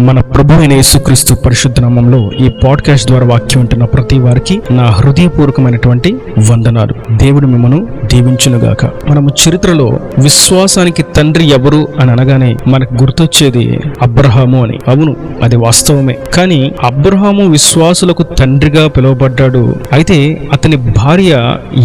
మన ప్రభు అయిన యేసుక్రీస్తు పరిశుద్ధ నామములో ఈ పాడ్కాస్ట్ ద్వారా వాక్యం ఉంటున్న ప్రతి వారికి నా హృదయపూర్వకమైనటువంటి వందనాలు. దేవుడు మిమ్మను దీవించునుగాక. మనము చరిత్రలో విశ్వాసానికి తండ్రి ఎవరు అని అనగానే మనకు గుర్తొచ్చేది అబ్రహాము అని. అవును, అది వాస్తవమే. కానీ అబ్రహాము విశ్వాసులకు తండ్రిగా పిలువబడ్డాడు. అయితే అతని భార్య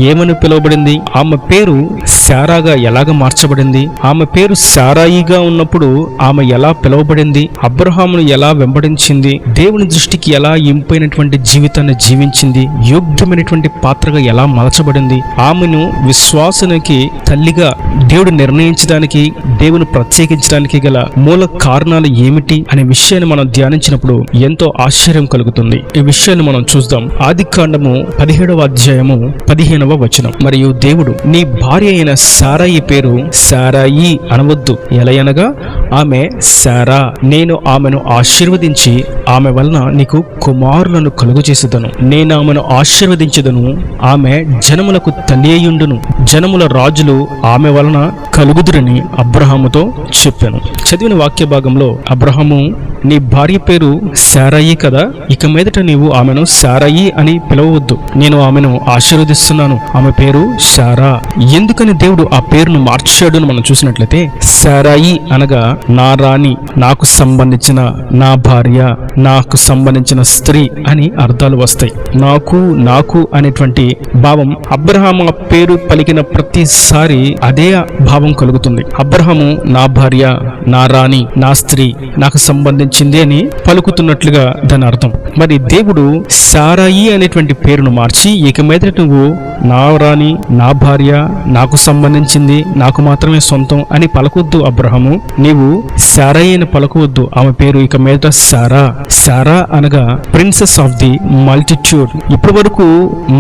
ఏమని పిలువబడింది? ఆమె పేరు శారాగా ఎలాగ మార్చబడింది? ఆమె పేరు శారాయిగా ఉన్నప్పుడు ఆమె ఎలా పిలువబడింది? అబ్రహామును ఎలా వెంబడించింది? దేవుని దృష్టికి ఎలా ఇంపైనటువంటి జీవితాన్ని జీవించింది? యోగ్యమైనటువంటి పాత్రగా ఎలా మలచబడింది? ఆమెను విశ్వాసానికి తల్లిగా దేవుడు నిర్ణయించడానికి, దేవుని ప్రత్యేకించడానికి గల మూల కారణాలు ఏమిటి అనే విషయాన్ని మనం ధ్యానించినప్పుడు ఎంతో ఆశ్చర్యం కలుగుతుంది. ఈ విషయాన్ని మనం చూద్దాం. ఆదికాండము 17వ అధ్యాయము 15వ వచనం. మరియు దేవుడు, నీ భార్య అయిన శారాయి పేరు శారాయి అనవద్దు, ఎలయనగా ఆమె శారా. నేను ఆమెను ఆశీర్వదించి ఆమె వలన నీకు కుమారులను కలుగు చేసేదను. నేను ఆమెను ఆశీర్వదించదను. ఆమె జనములకు తల్లి అయ్యుండును. జనముల రాజులు ఆమె వలన కలుగుదురని అబ్రహాముతో చెప్పాను. చదివిన వాక్య భాగంలో అబ్రహాము, నీ భార్య పేరు శారాయి కదా, ఇక మీదట నీవు ఆమెను శారాయి అని పిలవవద్దు. నేను ఆమెను ఆశీర్వదిస్తున్నాను. ఆమె పేరు శారా. ఎందుకని దేవుడు ఆ పేరును మార్చాడు అని మనం చూసినట్లయితే, శారాయి అనగా నా రాణి, నాకు సంబంధించిన నా భార్య, నాకు సంబంధించిన స్త్రీ అని అర్థాలు వస్తాయి. నాకు అనేటువంటి భావం అబ్రహాము ఆ పేరు పలికిన ప్రతిసారి అదే భావం కలుగుతుంది. అబ్రహాము నా భార్య, నా రాణి, నా స్త్రీ, నాకు సంబంధించింది అని పలుకుతున్నట్లుగా దాని అర్థం. మరి దేవుడు శారాయి అనేటువంటి పేరును మార్చి, ఇక మీద నువ్వు నా రాణి, నా భార్య, నాకు సంబంధించింది, నాకు మాత్రమే సొంతం అని పలకొద్దు అబ్రహాము. నీవు శారాయి అని పలకవద్దు. ఆమె పేరు ఇక మీద శారా. శారా అనగా ప్రిన్సెస్ ఆఫ్ ది మల్టిట్యూడ్. ఇప్పటి వరకు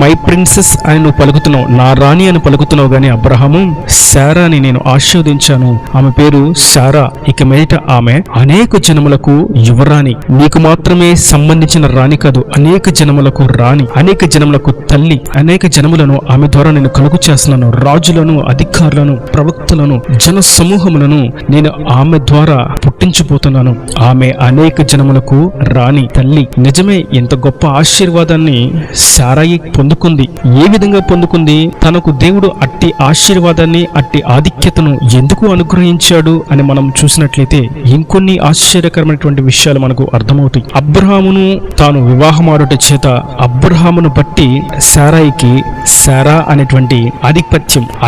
మై ప్రిన్సెస్ అని నువ్వు పలుకుతున్నావు, నా రాణి అని పలుకుతున్నావు. గాని అబ్రహాము, శారాని నేను ఆశీర్వదించాను. ఆమె పేరు శారా. ఇక మీదట ఆమె అనేక జనములకు యువరాణి. నీకు మాత్రమే సంబంధించిన రాణి కాదు, అనేక జనములకు రాణి, అనేక జనములకు తల్లి. అనేక జనములను ఆమె ద్వారా నేను కలుగు చేస్తున్నాను. రాజులను, అధికారులను, ప్రవక్తలను, జన సమూహములను నేను ఆమె ద్వారా పుట్టించిపోతున్నాను. ఆమె అనేక జనములకు రాణి, తల్లి. నిజమే, ఎంత గొప్ప ఆశీర్వాదాన్ని శారాయి పొందుకుంది. ఏ విధంగా పొందుకుంది? తనకు దేవుడు అట్టి ఆశీర్వాదాన్ని, అట్టి ఆధిక్యతను ఎందుకు అనుగ్రహించాడు అని మనం చూసినట్లయితే ఇంకొన్ని ఆశ్చర్యకరమైనటువంటి విషయాలు మనకు అర్థమవుతాయి. అబ్రహామును తాను వివాహమాడుట చేత అబ్రహామును బట్టి శారాయికి శారా అనేటువంటి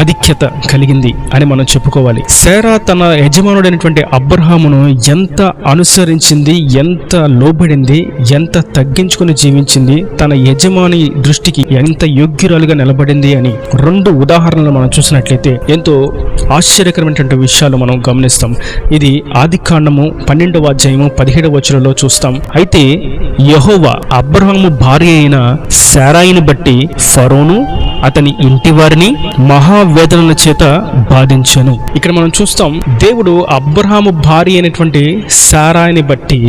ఆధిక్యత కలిగింది అని మనం చెప్పుకోవాలి. శారా తన యజమానుడైనటువంటి అబ్రహామును ఎంత అనుసరించింది, ఎంత లోబడింది, ఎంత తగ్గించుకుని జీవించింది, తన యజమాని దృష్టికి ఎంత యోగ్యురాలుగా నిలబడింది అని 2 ఉదాహరణలు మనం చూసినట్లయితే ఎంతో ఆశ్చర్యకరమైనటువంటి విషయాలు మనం గమనిస్తాం. ఇది ఆదికాండము 12వ అధ్యాయము 17వ వచనంలో చూస్తాం. అయితే యెహోవా అబ్రహాము భార్య అయిన శారాయిని బట్టి ఫరోను అతని ఇంటి వారిని మహావేదనల చేత బాధించెను. ఇక్కడ మనం చూస్తాం, దేవుడు అబ్రహాము భార్య అయినటువంటి శారాయిని బట్టి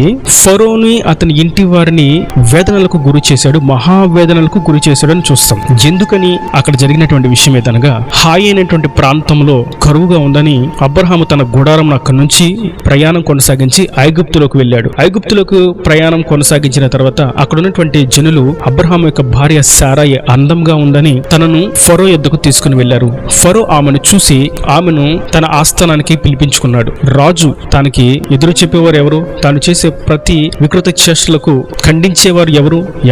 ఫరోని అతని ఇంటి వారిని వేదనలకు గురి చేశాడు, మహావేదనలకు గురి చేశాడు అని చూస్తాం. ఎందుకని? అక్కడ జరిగినటువంటి విషయం ఏదనగా, హాయి అయినటువంటి ప్రాంతంలో కరువుగా ఉందని అబ్రహాము తన గుడారం అక్కడి నుంచి ప్రయాణం కొనసాగించి ఐగుప్తులోకి వెళ్ళాడు. ఐగుప్తులకు ప్రయాణం కొనసాగించిన తర్వాత అక్కడ ఉన్నటువంటి జనులు అబ్రహాము యొక్క భార్య శారాయి అందంగా ఉందని తనను ఫరో యొద్దకు తీసుకుని వెళ్లారు. ఫరో ఆమెను చూసి ఆమెను తన ఆస్థానానికి పిలిపించుకున్నాడు. రాజు తనకి ఎదురు చెప్పేవారు ఎవరు? తాను చేసే ప్రతి వికృత చేష్టలకు ఖండించేవారు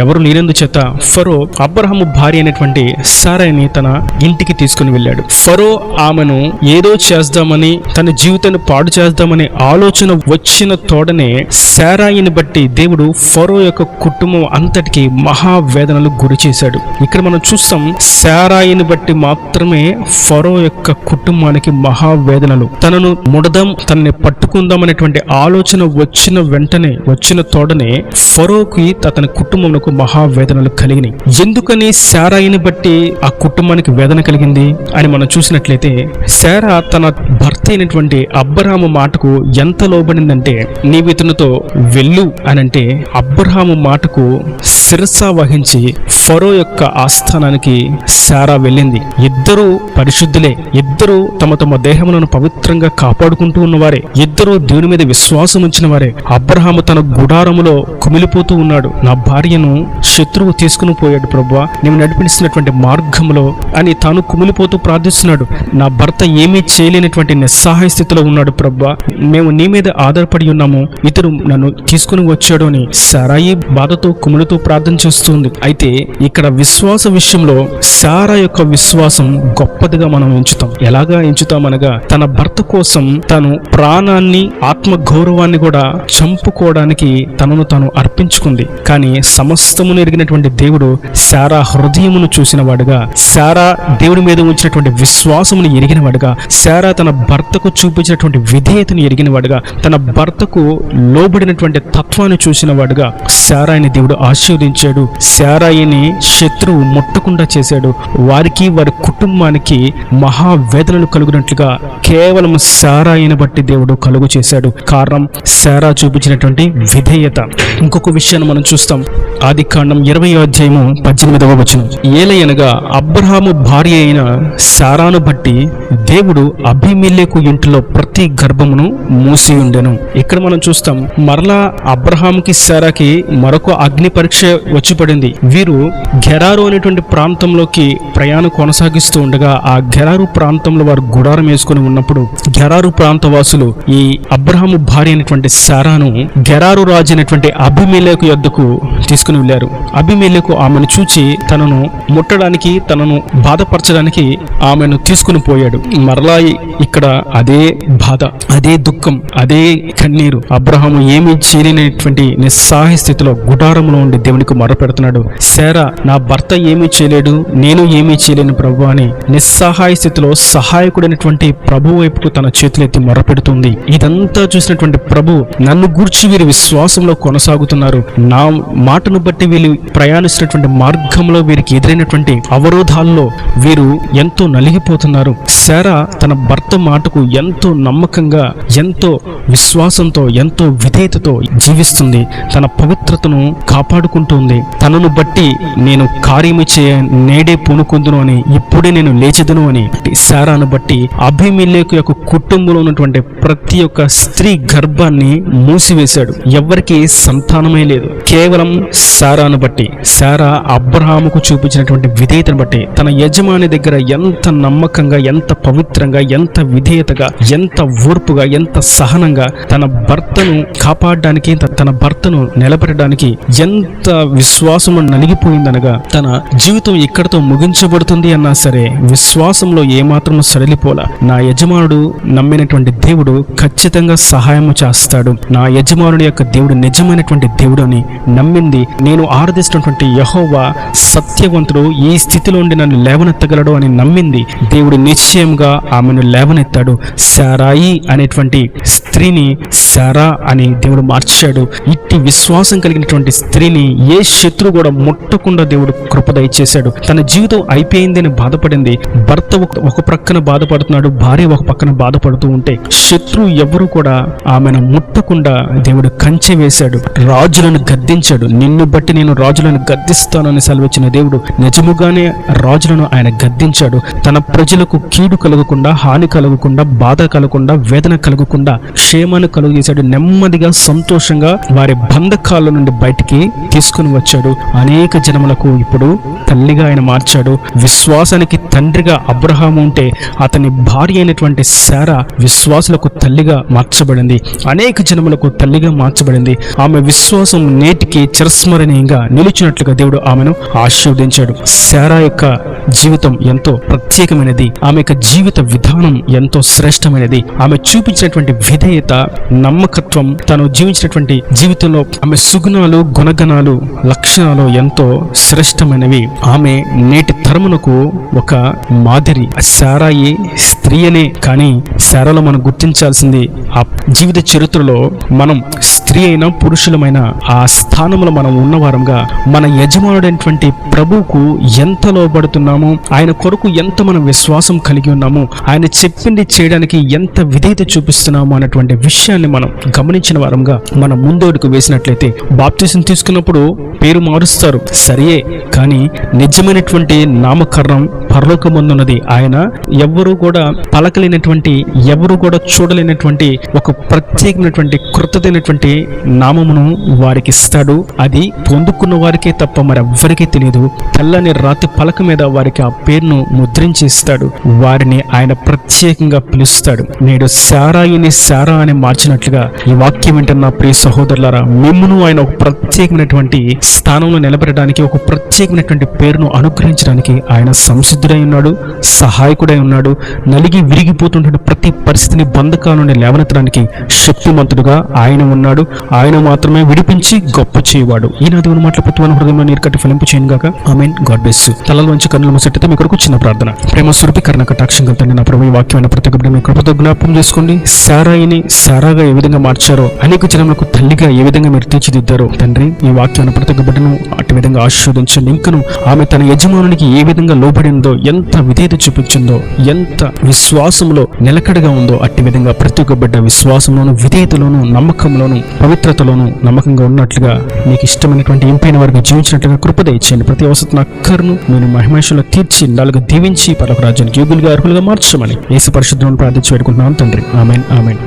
ఎవరు లేనందు చేత ఫరో అబ్రహాము భార్య అయినటువంటి శారాయిని తన ఇంటికి తీసుకుని వెళ్ళాడు. ఫరో ఆమెను ఏదో చేద్దామని, తన జీవితాన్ని పాడు చేద్దామని ఆలోచన వచ్చిన తోడనే శారాయిని బట్టి దేవుడు ఫరో యొక్క కుటుంబం అంతటికి మహావేదనలు గురి చేశాడు. ఇక్కడ మనం చూస్తాం, శారాయిని బట్టి మాత్రమే ఫరో యొక్క కుటుంబానికి మహావేదనలు. తనను ముడదాం, తనని పట్టుకుందాం అనేటువంటి ఆలోచన వచ్చిన తోడనే ఫరోకి, అతని కుటుంబంలో మహావేదనలు కలిగినాయి. ఎందుకని శారాయిని బట్టి ఆ కుటుంబానికి వేదన కలిగింది అని మనం చూసినట్లయితే, శారా తన భర్త అయినటువంటి అబ్రహాము మాటకు ఎంత లోబడిందంటే, నీవు ఇతనితో వెళ్ళు అనంటే అబ్రహాము మాటకు శిరస వహించి ఫరో యొక్క ఆస్థానానికి శారా వెళ్ళింది. ఇద్దరు పరిశుద్ధులే, ఇద్దరు తమ తమ దేహములను పవిత్రంగా కాపాడుకుంటూ ఉన్నవారే, ఇద్దరు దేవుని మీద విశ్వాసం ఉంచిన వారే. అబ్రహాము తన గుడారములో కుమిలిపోతూ ఉన్నాడు. నా భార్యను శత్రువు తీసుకుని పోయాడు ప్రభువా, నీవు నడిపిస్తున్నటువంటి మార్గంలో అని తాను కుమిలిపోతూ ప్రార్థిస్తున్నాడు. నా భర్త ఏమీ చేయలేనటువంటి నిస్సహాయ స్థితిలో ఉన్నాడు ప్రభువా, మేము నీ మీద ఆధారపడి ఉన్నాము, ఇతడు నన్ను తీసుకుని వచ్చాడు అని శారాయి బాధతో కుమిలితో ప్రార్థన చేస్తుంది. అయితే ఇక్కడ విశ్వాస విషయంలో శారా యొక్క విశ్వాసం గొప్పదిగా మనం ఎంచుతాం. ఎలాగా ఎంచుతామనగా, తన భర్త కోసం తను ప్రాణాన్ని, ఆత్మ గౌరవాన్ని కూడా చంపుకోవడానికి తనను తాను అర్పించుకుంది. కానీ సమస్తమును ఎరిగినటువంటి దేవుడు శారా హృదయమును చూసిన వాడుగా, శారా దేవుడి మీద ఉంచినటువంటి విశ్వాసమును ఎరిగిన వాడుగా, శారా తన భర్తకు చూపించినటువంటి విధేయతను ఎరిగిన వాడుగా, తన భర్తకు లోబడినటువంటి తత్వాన్ని చూసిన వాడుగా శారాయిని దేవుడు ఆశీర్వదించాడు. శారాయిని శత్రువు ముట్టకుండా చేశాడు. వారికి, వారి కుటుంబానికి మహావేదనలు కలుగునట్లుగా కేవలం శారాయిని బట్టి దేవుడు కలుగు చేశాడు. కారణం శారా చూపించినటువంటి విధేయత. ఇంకొక విషయాన్ని మనం చూస్తాం. ఆదికాండం 20వ అధ్యాయము 18వ వచనం. ఏలయనగా అబ్రహాము భార్య అయిన శారాను బట్టి దేవుడు అబీమెలెకు ఇంటిలో ప్రతి గర్భమును మూసి ఉండెను. ఇక్కడ మనం చూస్తాం, మరలా అబ్రహాముకి శారాకి మరొక అగ్ని పరీక్ష వచ్చి పడింది. వీరు గెరారు అనేటువంటి ప్రాంతంలోకి ప్రయాణం కొనసాగిస్తూ ఉండగా, ఆ గెరారు ప్రాంతంలో వారు గుడారం వేసుకుని ఉన్నప్పుడు గెరారు ప్రాంతవాసులు ఈ అబ్రహాము భార్య అయినటువంటి శారాను గెరారు రాజు అయినటువంటి అబీమెలెకు యొద్దకు తీసుకుని వెళ్ళారు. అబీమెలెకు ఆమెను చూచి తనను ముట్టడానికి, తనను బాధపరచడానికి ఆమెను తీసుకుని పోయాడు. మరలా ఇక్కడ అదే బాధ, అదే దుఃఖం, అదే కన్నీరు. అబ్రహాము ఏమీ చేయలేనటువంటి నిస్సహాయ స్థితిలో గుడారంలో ఉండి దేవునికి మొరపెడుతున్నాడు. శారా, నా భర్త ఏమీ చేయలేడు, నేను ఏమీ చేయలేను ప్రభు అని నిస్సహాయ స్థితిలో సహాయకుడైనటువంటి ప్రభు వైపుకు తన చేతులెత్తి మొరపెడుతుంది. ఇదంతా చూసినటువంటి ప్రభు, నన్ను గూర్చి వీరు విశ్వాసంలో కొనసాగుతున్నారు, నా మాటను బట్టి వీళ్ళు ప్రయాణిస్తున్నటువంటి మార్గంలో వీరికి ఎదురైనటువంటి అవరోధాల్లో వీరు ఎంతో నలిగిపోతున్నారు. శారా తన భర్త మాటకు ఎంతో నమ్మకంగా, ఎంతో విశ్వాసంతో, ఎంతో విధేయతతో జీవిస్తుంది. తన పవిత్రతను కాపాడుకుంటుంది. తనను బట్టి నేను కార్యము చేయ నేడే పూనుకుందును అని, ఇప్పుడే నేను లేచెదను అని శారాను బట్టి అబీమెలెకు యొక్క కుటుంబంలో ఉన్నటువంటి ప్రతి ఒక్క స్త్రీ గర్భాన్ని మూసివేశాడు. ఎవరికి సంతానమే లేదు. కేవలం శారాను బట్టి, శారా అబ్రహాముకు చూపించినటువంటి విధేయతను బట్టి, తన యజమాని దగ్గర ఎంత నమ్మకంగా, ఎంత పవిత్రంగా, ఎంత విధేయతగా, ఎంత ఓర్పుగా, ఎంత సహనంగా తన భర్తను కాపాడడానికి, తన భర్తను నిలబెట్టడానికి ఎంత విశ్వాసము నలిగిపోయిందనగా, తన జీవితం ఇక్కడతో ముగించబడుతుంది అన్నా సరే విశ్వాసంలో ఏమాత్రము సడలిపోలా. నా యజమానుడు నమ్మినటువంటి దేవుడు ఖచ్చితంగా సహాయము చేస్తాడు, నా యజమానుడి యొక్క దేవుడు నిజమైనటువంటి దేవుడు అని నమ్మింది. నేను ఆరాధిస్తున్నటువంటి యెహోవా సత్యవంతుడు, ఈ స్థితిలో ఉండి నన్ను లేవనెత్తగలడు అని నమ్మింది. దేవుడు నిశ్చయంగా ఆమెను లేవనెత్తాడు. శారాయి అనేటువంటి స్త్రీని శారా అని దేవుడు మార్చాడు. ఇట్టి విశ్వాసం కలిగినటువంటి స్త్రీని ఏ శత్రువు కూడా ముట్టకుండా దేవుడు కృప దయచేశాడు. తన జీవితం అయిపోయిందని బాధపడింది. భర్త ఒక ప్రక్కన బాధపడుతున్నాడు, భార్య ఒక పక్కన బాధపడుతూ ఉంటే శత్రువు ఎవరు కూడా ఆమెను ముట్టకుండా దేవుడు కంచె వేశాడు. రాజులను గద్దించాడు. నిన్ను బట్టి నేను రాజులను గద్దిస్తానని సెలవిచ్చిన దేవుడు నిజముగానే రాజులను ఆయన గద్దించాడు. తన ప్రజలకు కీడు కలగకుండా, హాని కలగకుండా, బాధ కలగకుండా, వేదన కలగకుండా క్షేమాన్ని కలుగు చేశాడు. నెమ్మదిగా, సంతోషంగా వారి బంధకాల నుండి బయటికి తీసుకుని వచ్చాడు. అనేక జనములకు ఇప్పుడు తల్లిగా ఆయన మార్చాడు. విశ్వాసానికి తండ్రిగా అబ్రహాము ఉంటే అతని భార్య అయినటువంటి శారా విశ్వాసులకు తల్లిగా మార్చబడింది. అనేక జనములకు తల్లిగా మార్చబడింది. ఆమె విశ్వాసం నేటికి చిరస్మరణీయంగా నిలిచినట్లుగా దేవుడు ఆమెను ఆశీర్వదించాడు. శారా యొక్క జీవితం ఎంతో ప్రత్యేకమైనది. ఆమె యొక్క జీవిత విధానం ఎంతో శ్రేష్టమైనది. ఆమె చూపించినటువంటి విధేయత, నమ్మకత్వం, తాను జీవించినటువంటి జీవితంలో ఆమె సుగుణాలు, గుణగణాలు, లక్షణాలు ఎంతో శ్రేష్టమైనవి. ఆమె నేటి తరమునకు ఒక మాదిరి. శారాయి స్త్రీ అనే కానీ శారాలో మనం గుర్తించాల్సింది, ఆ జీవిత చరిత్రలో మనం స్త్రీ అయినా పురుషులమైన ఆ స్థానంలో మనం ఉన్నవారంగా మన యజమానుడైనటువంటి ప్రభువుకు ఎంత లోబడుతున్నామో, ఆయన కొరకు ఎంత మనం విశ్వాసం కలిగి ఉన్నామో, ఆయన చెప్పింది చేయడానికి ఎంత విధేయత చూపిస్తున్నామో అన్నటువంటి విషయాన్ని మనం గమనించిన వారంగా మనం ముందడుగు వేసినట్లయితే, బాప్తిసం తీసుకున్నప్పుడు పేరు మారుస్తారు సరియే, కానీ నిజమైనటువంటి నామకరణం పరలోకమందున్నది. ఆయన ఎవరు కూడా పలకలేనటువంటి, ఎవరు కూడా చూడలేనటువంటి ఒక ప్రత్యేకమైనటువంటి కృతమైనటువంటి నామమును వారికి ఇస్తాడు. అది పొందుకున్న వారికే తప్ప మరెవ్వరికీ తెలియదు. తెల్లని రాతి పలక మీద వారికి ఆ పేరును ముద్రించి ఇస్తాడు. వారిని ఆయన ప్రత్యేకంగా పిలుస్తాడు. నేడు శారాయిని శారా అని మార్చినట్లుగా ఈ వాక్యం వింటున్న ప్రియ సహోదరులారా, మిమ్మును ఆయన ఒక ప్రత్యేకమైనటువంటి స్థానంలో నిలబెట్టడానికి, ఒక ప్రత్యేకమైనటువంటి పేరును అనుగ్రహించడానికి ఆయన సంసిద్ధుడై ఉన్నాడు, సహాయకుడై ఉన్నాడు. నలిగి విరిగిపోతున్నటువంటి ప్రతి పరిస్థితిని, బంధకాల నుండి లేవనెత్తడానికి శక్తిమంతుడుగా ఆయన ఉన్నాడు. ఆయన మాత్రమే విడిపించి గొప్ప చేయవాడు. ఈనాడు దేవుని మాటల ప్రతి మన హృదయంలో నీరు కట్టి ఫలింపు చేయను గాక. ఆమేన్. God bless you. తలల వంచి కన్నుల మూసితే మీ కొరకు చిన్న ప్రార్థన. ప్రేమ స్వరూపి కరుణ కటాక్షంగా తండ్రి, నా ప్రభు ఈ వాక్యమైన ప్రతి ఒక్కటి మీ కృపతో జ్ఞాపకం చేసుకోండి. శారాయిని శారాగా ఏ విధంగా మార్చారో, అనేక జనములకు తల్లిగా ఏ విధంగా మీరు తీర్చిదిద్దారో తండ్రి, ఈ వాక్యమైన ప్రతి ఒక్క బిడ్డను అటు విధంగా ఆశీర్వదించండి. ఇంకను ఆమె తన యజమానునికి ఏ విధంగా లోబడిందో, ఎంత విధేయత చూపించిందో, ఎంత విశ్వాసంలో నిలకడగా ఉందో, అట్టి విధంగా ప్రతి ఒక్క బిడ్డ విశ్వాసంలోను, విధేయతలోను, నమ్మకంలోను, పవిత్రతలోను నమ్మకంగా ఉన్నట్లుగా, మీకు ఇష్టమైనటువంటి ఇంపైన వారికి జీవించినట్లుగా కృపద ఇచ్చేయండి. ప్రతి అవసరం అక్కర్ను మీరు మహిమేశ్వరంలో తీర్చి నాలుగు దీవించి పరలోక రాజ్యానికి యోగులుగా అర్హులుగా మార్చమని యేసు పరిశుద్ధులను ప్రార్థించి వేడుకుంటున్నాను తండ్రి. ఆమేన్. ఆమేన్.